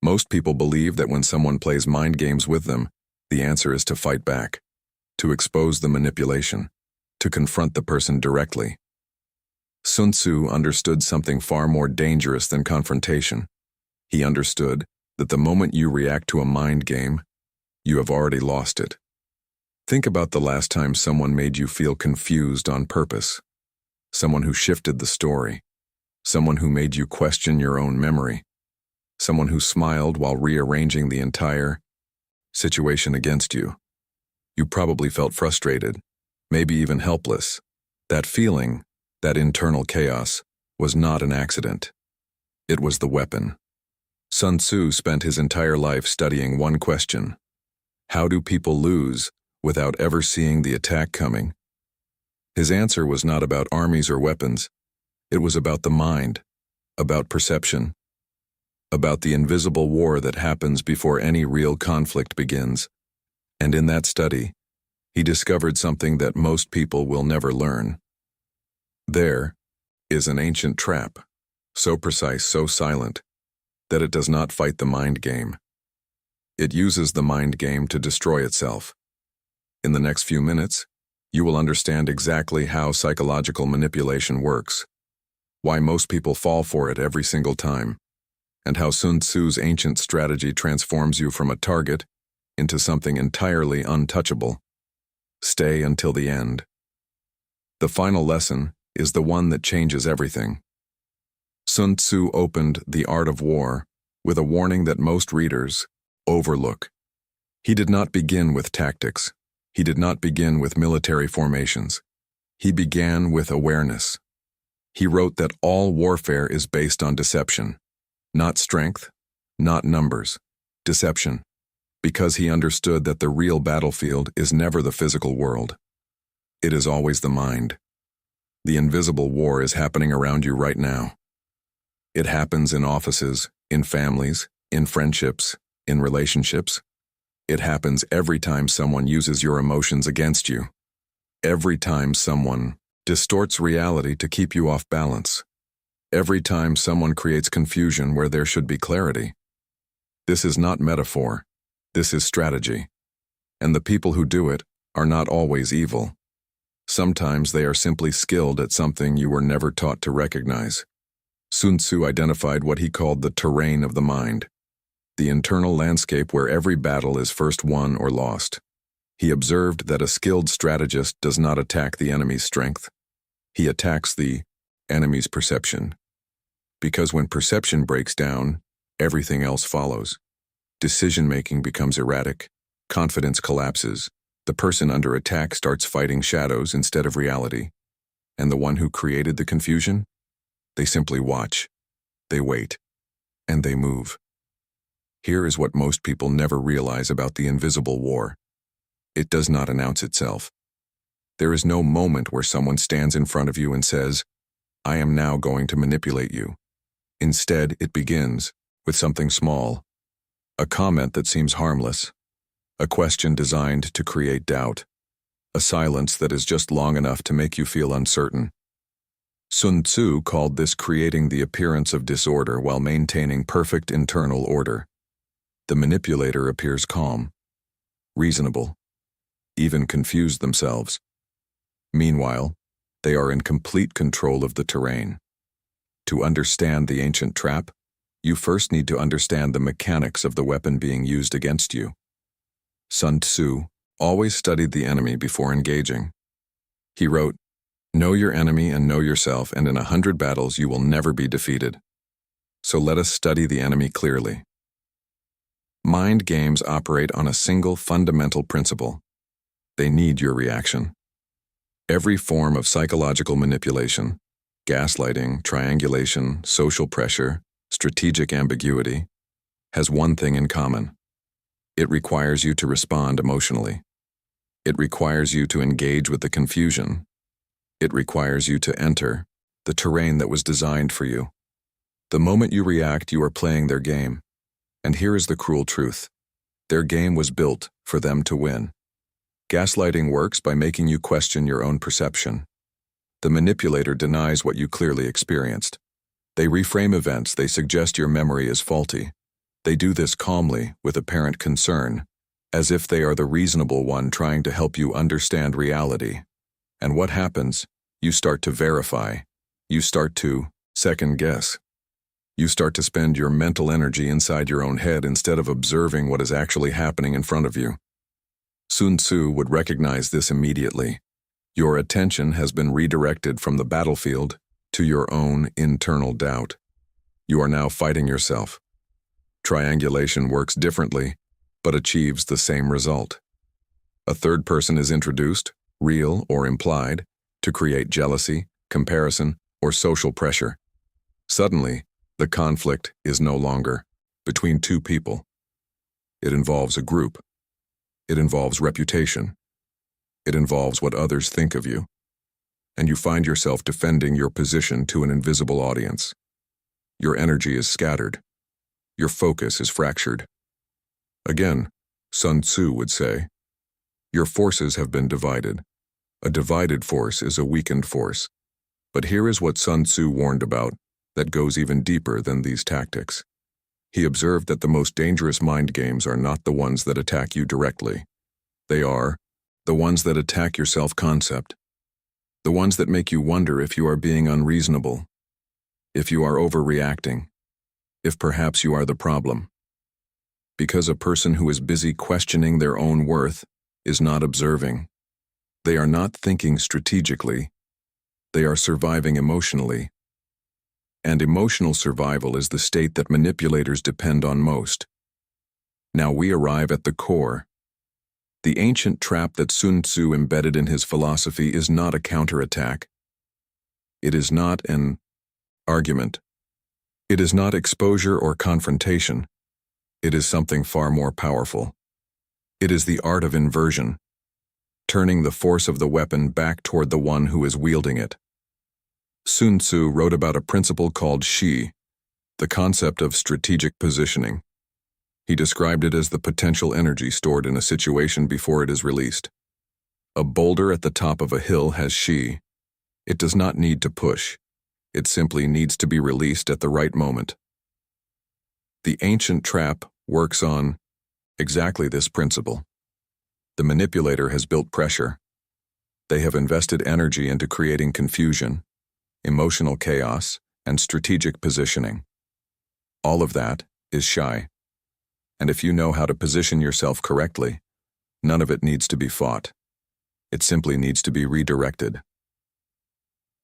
Most people believe that when someone plays mind games with them, the answer is to fight back, to expose the manipulation, to confront the person directly. Sun Tzu understood something far more dangerous than confrontation. He understood that the moment you react to a mind game, you have already lost it. Think about the last time someone made you feel confused on purpose. Someone who shifted the story. Someone who made you question your own memory. Someone who smiled while rearranging the entire situation against you. You probably felt frustrated, maybe even helpless. That feeling, that internal chaos, was not an accident. It was the weapon. Sun Tzu spent his entire life studying one question: how do people lose without ever seeing the attack coming? His answer was not about armies or weapons. It was about the mind, about perception, about the invisible war that happens before any real conflict begins. And in that study, he discovered something that most people will never learn. There is an ancient trap, so precise, so silent, that it does not fight the mind game. It uses the mind game to destroy itself. In the next few minutes, you will understand exactly how psychological manipulation works, why most people fall for it every single time, and how Sun Tzu's ancient strategy transforms you from a target into something entirely untouchable. Stay until the end. The final lesson is the one that changes everything. Sun Tzu opened The Art of War with a warning that most readers overlook. He did not begin with tactics. He did not begin with military formations. He began with awareness. He wrote that all warfare is based on deception, not strength, not numbers, deception, because he understood that the real battlefield is never the physical world. It is always the mind. The invisible war is happening around you right now. It happens in offices, in families, in friendships, in relationships. It happens every time someone uses your emotions against you. Every time someone distorts reality to keep you off balance. Every time someone creates confusion where there should be clarity. This is not metaphor. This is strategy. And the people who do it are not always evil. Sometimes they are simply skilled at something you were never taught to recognize. Sun Tzu identified what he called the terrain of the mind, the internal landscape where every battle is first won or lost. He observed that a skilled strategist does not attack the enemy's strength. He attacks the enemy's perception. Because when perception breaks down, everything else follows. Decision-making becomes erratic, confidence collapses, the person under attack starts fighting shadows instead of reality, and the one who created the confusion? They simply watch, they wait, and they move. Here is what most people never realize about the invisible war. It does not announce itself. There is no moment where someone stands in front of you and says, "I am now going to manipulate you." Instead, it begins with something small, a comment that seems harmless, a question designed to create doubt, a silence that is just long enough to make you feel uncertain. Sun Tzu called this creating the appearance of disorder while maintaining perfect internal order. The manipulator appears calm, reasonable, even confused themselves. Meanwhile, they are in complete control of the terrain. To understand the ancient trap, you first need to understand the mechanics of the weapon being used against you. Sun Tzu always studied the enemy before engaging. He wrote, "Know your enemy and know yourself, and in 100 battles you will never be defeated." So let us study the enemy clearly. Mind games operate on a single fundamental principle. They need your reaction. Every form of psychological manipulation, gaslighting, triangulation, social pressure, strategic ambiguity, has one thing in common. It requires you to respond emotionally. It requires you to engage with the confusion. It requires you to enter the terrain that was designed for you. The moment you react, you are playing their game. And here is the cruel truth. Their game was built for them to win. Gaslighting works by making you question your own perception. The manipulator denies what you clearly experienced. They reframe events, they suggest your memory is faulty. They do this calmly, with apparent concern, as if they are the reasonable one trying to help you understand reality. And what happens? You start to verify. You start to second guess. You start to spend your mental energy inside your own head instead of observing what is actually happening in front of you. Sun Tzu would recognize this immediately. Your attention has been redirected from the battlefield to your own internal doubt. You are now fighting yourself. Triangulation works differently, but achieves the same result. A third person is introduced, real or implied, to create jealousy, comparison, or social pressure. Suddenly, the conflict is no longer between two people. It involves a group. It involves reputation. It involves what others think of you. And you find yourself defending your position to an invisible audience. Your energy is scattered. Your focus is fractured. Again, Sun Tzu would say, your forces have been divided. A divided force is a weakened force. But here is what Sun Tzu warned about that goes even deeper than these tactics. He observed that the most dangerous mind games are not the ones that attack you directly. They are the ones that attack your self-concept. The ones that make you wonder if you are being unreasonable, if you are overreacting, if perhaps you are the problem. Because a person who is busy questioning their own worth is not observing. They are not thinking strategically. They are surviving emotionally. And emotional survival is the state that manipulators depend on most. Now we arrive at the core. The ancient trap that Sun Tzu embedded in his philosophy is not a counterattack. It is not an argument. It is not exposure or confrontation. It is something far more powerful. It is the art of inversion, turning the force of the weapon back toward the one who is wielding it. Sun Tzu wrote about a principle called shi, the concept of strategic positioning. He described it as the potential energy stored in a situation before it is released. A boulder at the top of a hill has shi. It does not need to push. It simply needs to be released at the right moment. The ancient trap works on exactly this principle. The manipulator has built pressure. They have invested energy into creating confusion, emotional chaos, and strategic positioning. All of that is shy. And if you know how to position yourself correctly, none of it needs to be fought. It simply needs to be redirected.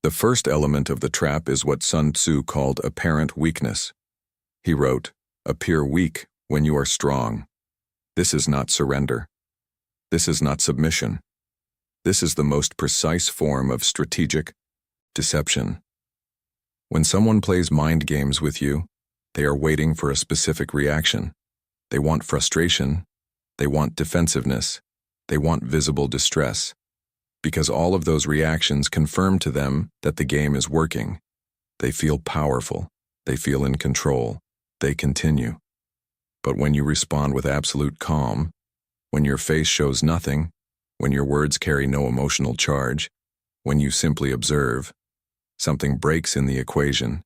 The first element of the trap is what Sun Tzu called apparent weakness. He wrote, "Appear weak when you are strong." This is not surrender. This is not submission. This is the most precise form of strategic deception. When someone plays mind games with you, they are waiting for a specific reaction. They want frustration. They want defensiveness. They want visible distress. Because all of those reactions confirm to them that the game is working. They feel powerful. They feel in control. They continue. But when you respond with absolute calm, when your face shows nothing, when your words carry no emotional charge, when you simply observe, something breaks in the equation.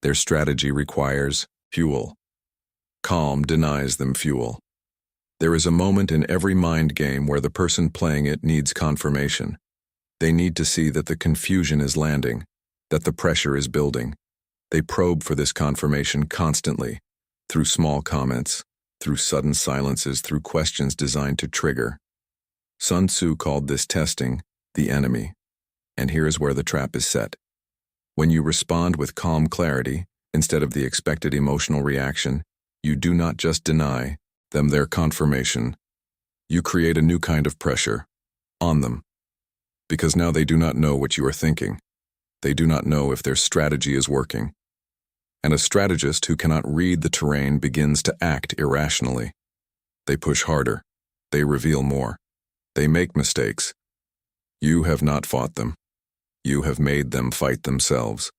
Their strategy requires fuel. Calm denies them fuel. There is a moment in every mind game where the person playing it needs confirmation. They need to see that the confusion is landing, that the pressure is building. They probe for this confirmation constantly, through small comments, through sudden silences, through questions designed to trigger. Sun Tzu called this testing the enemy. And here is where the trap is set. When you respond with calm clarity, instead of the expected emotional reaction, you do not just deny them their confirmation. You create a new kind of pressure on them. Because now they do not know what you are thinking. They do not know if their strategy is working. And a strategist who cannot read the terrain begins to act irrationally. They push harder. They reveal more. They make mistakes. You have not fought them. You have made them fight themselves.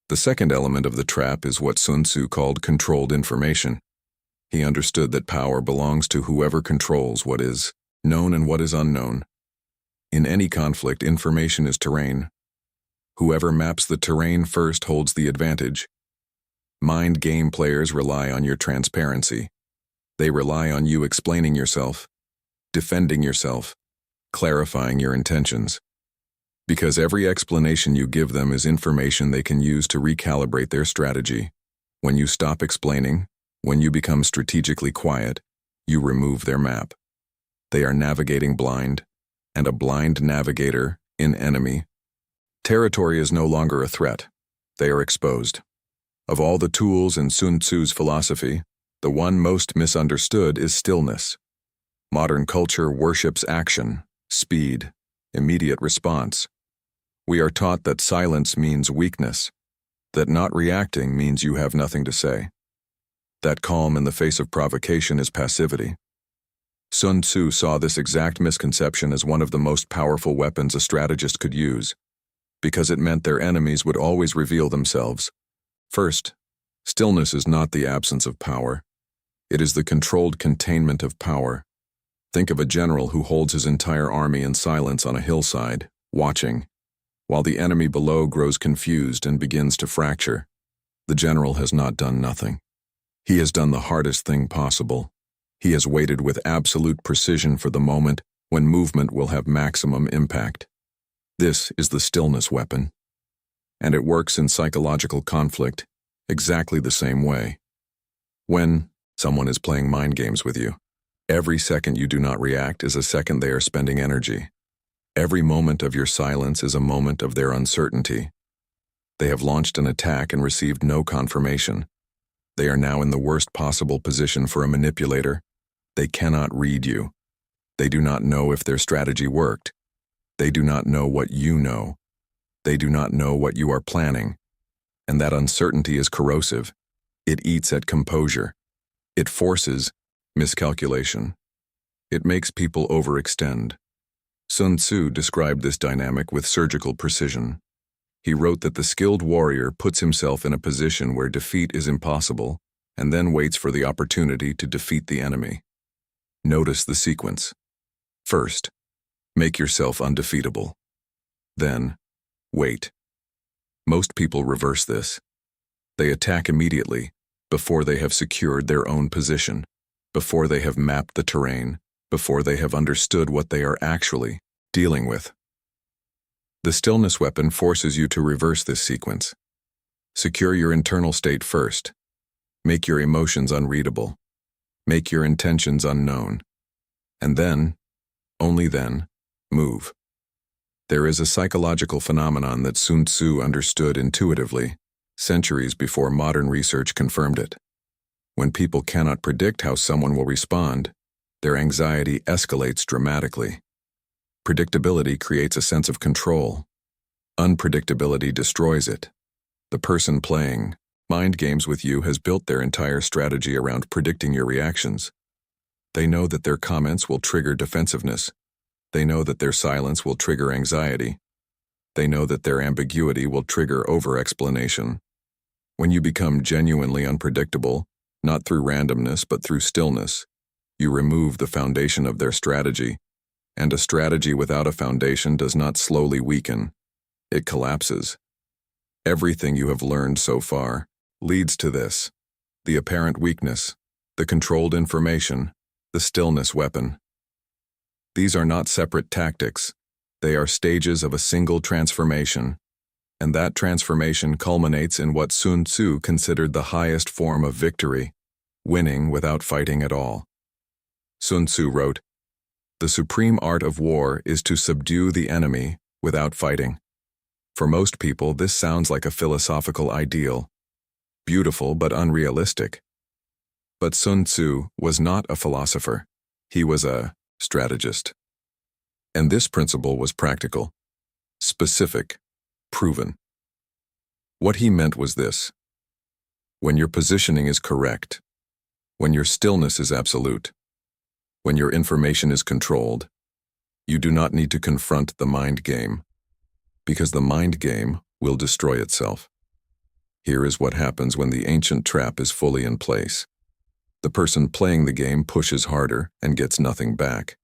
The second element of the trap is what Sun Tzu called controlled information. He understood that power belongs to whoever controls what is known and what is unknown. In any conflict, information is terrain. Whoever maps the terrain first holds the advantage. Mind game players rely on your transparency. They rely on you explaining yourself, defending yourself, clarifying your intentions. Because every explanation you give them is information they can use to recalibrate their strategy. When you stop explaining, when you become strategically quiet, you remove their map. They are navigating blind, and a blind navigator in enemy territory is no longer a threat. They are exposed. Of all the tools in Sun Tzu's philosophy, the one most misunderstood is stillness. Modern culture worships action, speed, immediate response. We are taught that silence means weakness, that not reacting means you have nothing to say, that calm in the face of provocation is passivity. Sun Tzu saw this exact misconception as one of the most powerful weapons a strategist could use, because it meant their enemies would always reveal themselves. First, stillness is not the absence of power. It is the controlled containment of power. Think of a general who holds his entire army in silence on a hillside, watching, while the enemy below grows confused and begins to fracture. The general has not done nothing. He has done the hardest thing possible. He has waited with absolute precision for the moment when movement will have maximum impact. This is the stillness weapon. And it works in psychological conflict exactly the same way. When someone is playing mind games with you, every second you do not react is a second they are spending energy. Every moment of your silence is a moment of their uncertainty. They have launched an attack and received no confirmation. They are now in the worst possible position for a manipulator. They cannot read you. They do not know if their strategy worked. They do not know what you know. They do not know what you are planning. And that uncertainty is corrosive. It eats at composure. It forces miscalculation. It makes people overextend. Sun Tzu described this dynamic with surgical precision. He wrote that the skilled warrior puts himself in a position where defeat is impossible and then waits for the opportunity to defeat the enemy. Notice the sequence. First, make yourself undefeatable. Then, wait. Most people reverse this. They attack immediately, before they have secured their own position, before they have mapped the terrain, before they have understood what they are actually dealing with. The stillness weapon forces you to reverse this sequence. Secure your internal state first. Make your emotions unreadable. Make your intentions unknown. And then, only then, move. There is a psychological phenomenon that Sun Tzu understood intuitively, centuries before modern research confirmed it. When people cannot predict how someone will respond, their anxiety escalates dramatically. Predictability creates a sense of control. Unpredictability destroys it. The person playing mind games with you has built their entire strategy around predicting your reactions. They know that their comments will trigger defensiveness. They know that their silence will trigger anxiety. They know that their ambiguity will trigger over-explanation. When you become genuinely unpredictable, not through randomness but through stillness, you remove the foundation of their strategy. And a strategy without a foundation does not slowly weaken. It collapses. Everything you have learned so far leads to this: the apparent weakness, the controlled information, the stillness weapon. These are not separate tactics. They are stages of a single transformation, and that transformation culminates in what Sun Tzu considered the highest form of victory, winning without fighting at all. Sun Tzu wrote, "The supreme art of war is to subdue the enemy without fighting." For most people, this sounds like a philosophical ideal, beautiful but unrealistic. But Sun Tzu was not a philosopher. He was a strategist. And this principle was practical, specific, proven. What he meant was this: when your positioning is correct, when your stillness is absolute, when your information is controlled, you do not need to confront the mind game, because the mind game will destroy itself. Here is what happens when the ancient trap is fully in place. The person playing the game pushes harder and gets nothing back.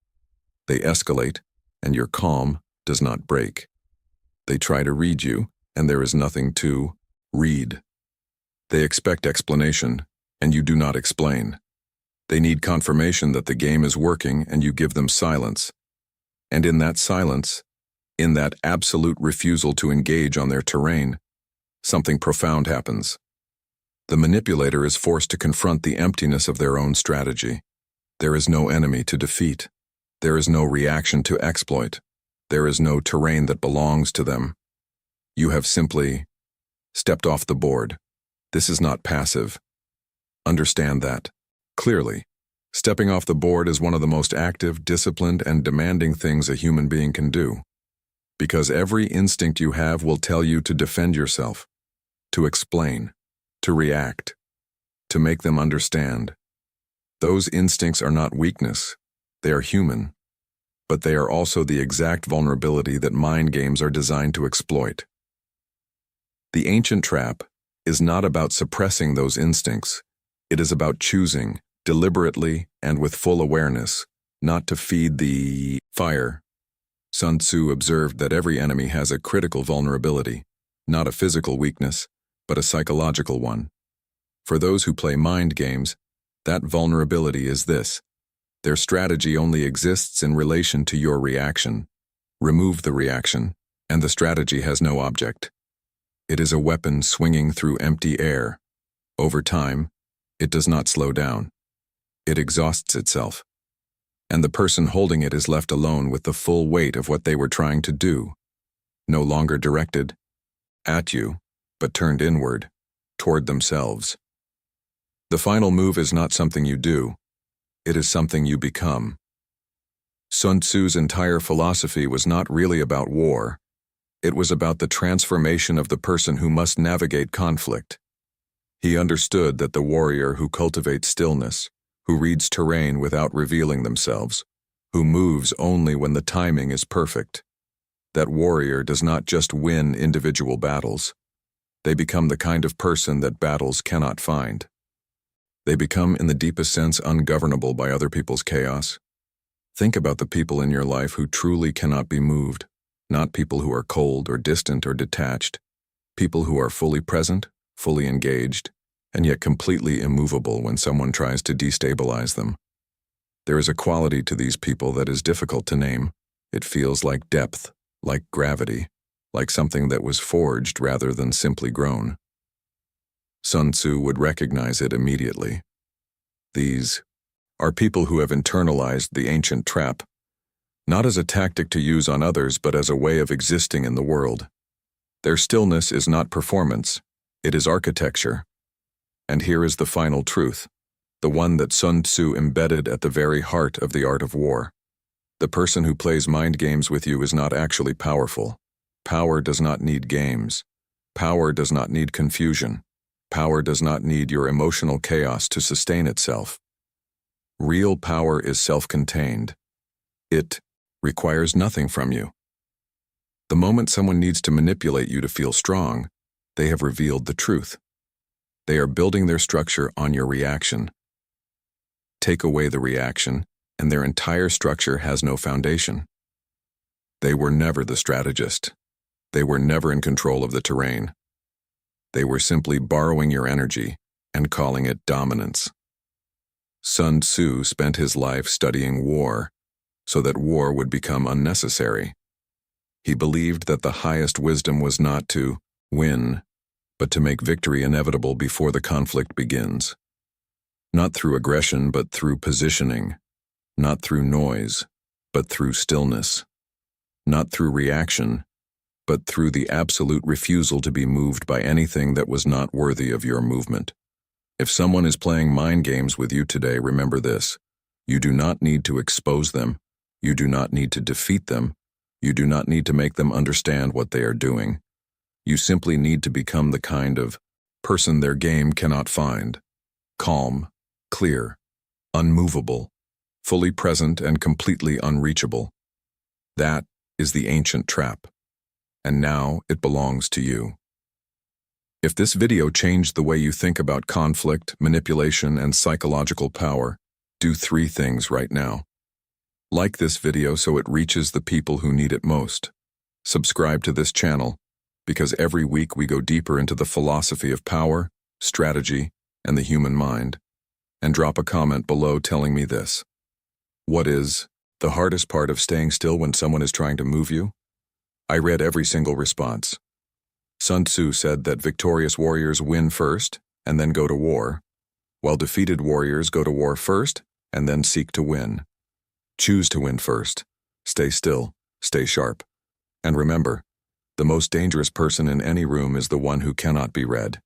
They escalate, and your calm does not break. They try to read you, and there is nothing to read. They expect explanation, and you do not explain. They need confirmation that the game is working, and you give them silence. And in that silence, in that absolute refusal to engage on their terrain, something profound happens. The manipulator is forced to confront the emptiness of their own strategy. There is no enemy to defeat. There is no reaction to exploit. There is no terrain that belongs to them. You have simply stepped off the board. This is not passive. Understand that. Clearly, stepping off the board is one of the most active, disciplined, and demanding things a human being can do. Because every instinct you have will tell you to defend yourself, to explain, to react, to make them understand. Those instincts are not weakness. They are human. But they are also the exact vulnerability that mind games are designed to exploit. The ancient trap is not about suppressing those instincts. It is about choosing, deliberately and with full awareness, not to feed the fire. Sun Tzu observed that every enemy has a critical vulnerability, not a physical weakness, but a psychological one. For those who play mind games, that vulnerability is this: their strategy only exists in relation to your reaction. Remove the reaction, and the strategy has no object. It is a weapon swinging through empty air. Over time, it does not slow down. It exhausts itself. And the person holding it is left alone with the full weight of what they were trying to do, no longer directed at you, but turned inward, toward themselves. The final move is not something you do. It is something you become. Sun Tzu's entire philosophy was not really about war. It was about the transformation of the person who must navigate conflict. He understood that the warrior who cultivates stillness, who reads terrain without revealing themselves, who moves only when the timing is perfect, that warrior does not just win individual battles. They become the kind of person that battles cannot find. They become, in the deepest sense, ungovernable by other people's chaos. Think about the people in your life who truly cannot be moved, not people who are cold or distant or detached, people who are fully present, fully engaged, and yet completely immovable when someone tries to destabilize them. There is a quality to these people that is difficult to name. It feels like depth, like gravity, like something that was forged rather than simply grown. Sun Tzu would recognize it immediately. These are people who have internalized the ancient trap, not as a tactic to use on others, but as a way of existing in the world. Their stillness is not performance, it is architecture. And here is the final truth, the one that Sun Tzu embedded at the very heart of the art of war. The person who plays mind games with you is not actually powerful. Power does not need games. Power does not need confusion. Power does not need your emotional chaos to sustain itself. Real power is self-contained. It requires nothing from you. The moment someone needs to manipulate you to feel strong, they have revealed the truth. They are building their structure on your reaction. Take away the reaction, and their entire structure has no foundation. They were never the strategist. They were never in control of the terrain. They were simply borrowing your energy and calling it dominance. Sun Tzu spent his life studying war, so that war would become unnecessary. He believed that the highest wisdom was not to win, but to make victory inevitable before the conflict begins. Not through aggression, but through positioning. Not through noise, but through stillness. Not through reaction, but through the absolute refusal to be moved by anything that was not worthy of your movement. If someone is playing mind games with you today, remember this: you do not need to expose them. You do not need to defeat them. You do not need to make them understand what they are doing. You simply need to become the kind of person their game cannot find. Calm, clear, unmovable, fully present and completely unreachable. That is the ancient trap. And now it belongs to you. If this video changed the way you think about conflict, manipulation, and psychological power, do 3 things right now. Like this video so it reaches the people who need it most. Subscribe to this channel, because every week we go deeper into the philosophy of power, strategy, and the human mind, and drop a comment below telling me this. What is the hardest part of staying still when someone is trying to move you? I read every single response. Sun Tzu said that victorious warriors win first and then go to war, while defeated warriors go to war first and then seek to win. Choose to win first. Stay still, stay sharp. And remember, the most dangerous person in any room is the one who cannot be read.